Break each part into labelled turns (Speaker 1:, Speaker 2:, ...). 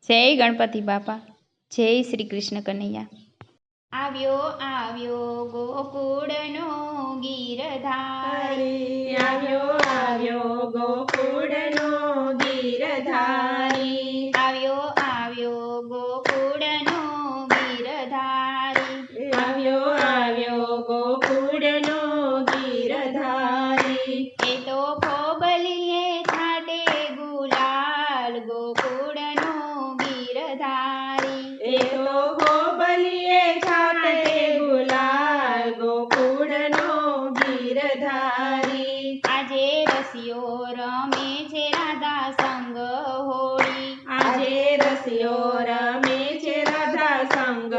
Speaker 1: જય ગણપતિ બાપા, જય શ્રી કૃષ્ણ કનૈયા. આવ્યો આવ્યો ગોકુળનો ગીરધારી,
Speaker 2: આવ્યો આવ્યો ગોકુળનો ગીરધારી,
Speaker 1: આવ્યો આવ્યો ગોકુળનો ગીરધારી,
Speaker 2: આવ્યો આવ્યો ગોકુળનો ગીરધારી.
Speaker 1: એ તો ખોબલીએ છાટે ગુલાલ ગોકુળનો ગીરધારી,
Speaker 2: એ તો ગોબલીએ છાટે ગુલાલ ગોકુળનો ગીરધારી.
Speaker 1: આજે રસિયો રમે છે રાધા સંગ હોળી,
Speaker 2: આજે રસિયો રમે છે રાધા સંગ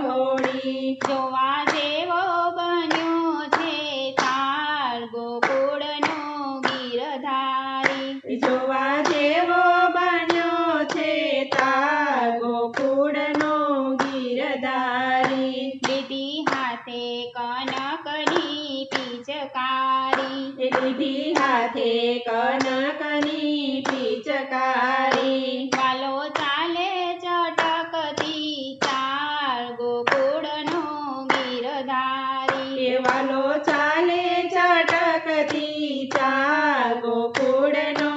Speaker 2: હોળી.
Speaker 1: જોવા જેવો બન્યો છે તાલ ગોકુળનો ગીરધારી,
Speaker 2: જોવા જેવો બન્યો છે તાર ગોકુળનો ગીરધારી.
Speaker 1: લીધી હાથે કનકની પિચકારી,
Speaker 2: લીધી હાથે કનકની પિચકારી.
Speaker 1: વાલો ચાલે ચટકતી ચાલ ગોકુળનો ગીરધારી,
Speaker 2: કેવાલો ચાલે ચટકતી ચાર ગોકુળનો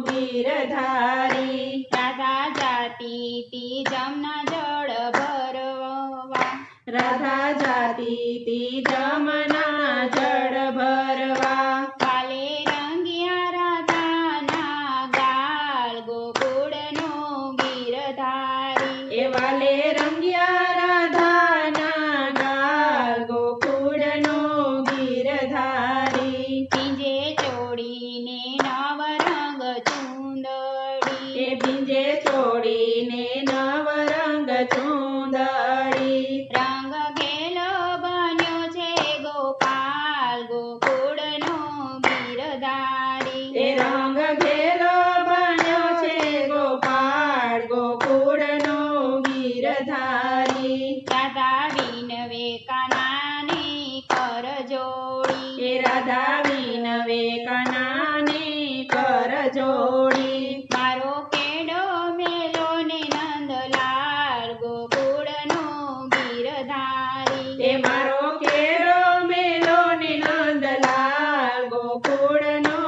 Speaker 2: ગીરધારી.
Speaker 1: રાધા જાતી તી જમના જળ ભરવા,
Speaker 2: રાધા જાતી તી જમના જળ ભરવા.
Speaker 1: કાલે રંગિયા રાધાના ગાલ ગોકુળનો ગીરધારી,
Speaker 2: એ વાલે રંગ્યા રાધાના ગાલ ગોકુળનો ગીરધારી.
Speaker 1: પીંજે ચોડીને નવરંગ ચૂંદડી,
Speaker 2: એ ભીંજે ચોડીને નવરંગ ચૂંદડી.
Speaker 1: રંગ ઘેલો બન્યો છે ગોપાલ ગોકુળનો ગીરધારી,
Speaker 2: એ રંગ ઘેલો બન્યો છે ગોપાળ ગોકુળનો ગીરધારી.
Speaker 1: રાધા વિનવે કાનાને કર જોડી,
Speaker 2: એ રાધા વિનવે કનાને કર જોડી.
Speaker 1: મારો કેડો મેલો ને નંદલાલ ગોકુળનો ગીરધારી,
Speaker 2: એ મારો કેરો મેલો ને નંદલાલ ગોકુળનો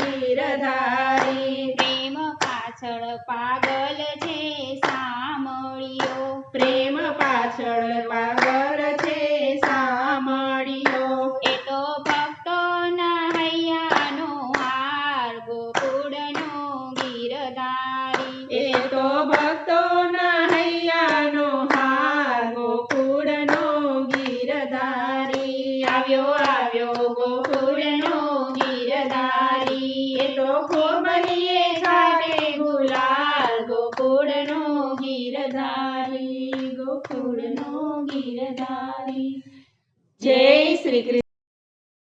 Speaker 2: ગીરધારી.
Speaker 1: પ્રેમ પાછળ પાગલ છે સામળિયો,
Speaker 2: પ્રેમ પાછળ પાગલ છે સામળિયો.
Speaker 1: એ તો ભક્તોના હૈયાનો હાર ગોકુળનો ગીરધારી,
Speaker 2: એ તો ભક્તોના હૈયાનો હાર ગોકુળનો ગીરધારી. આવ્યો આવ્યો ગોકુળનો ગીરધારી. એ તો ખોબલીએ છાટે ગુલાલ ગોકુળનો ગીરધારી, ગોકુળનો ગીરધારી. જય શ્રી કૃષ્ણ.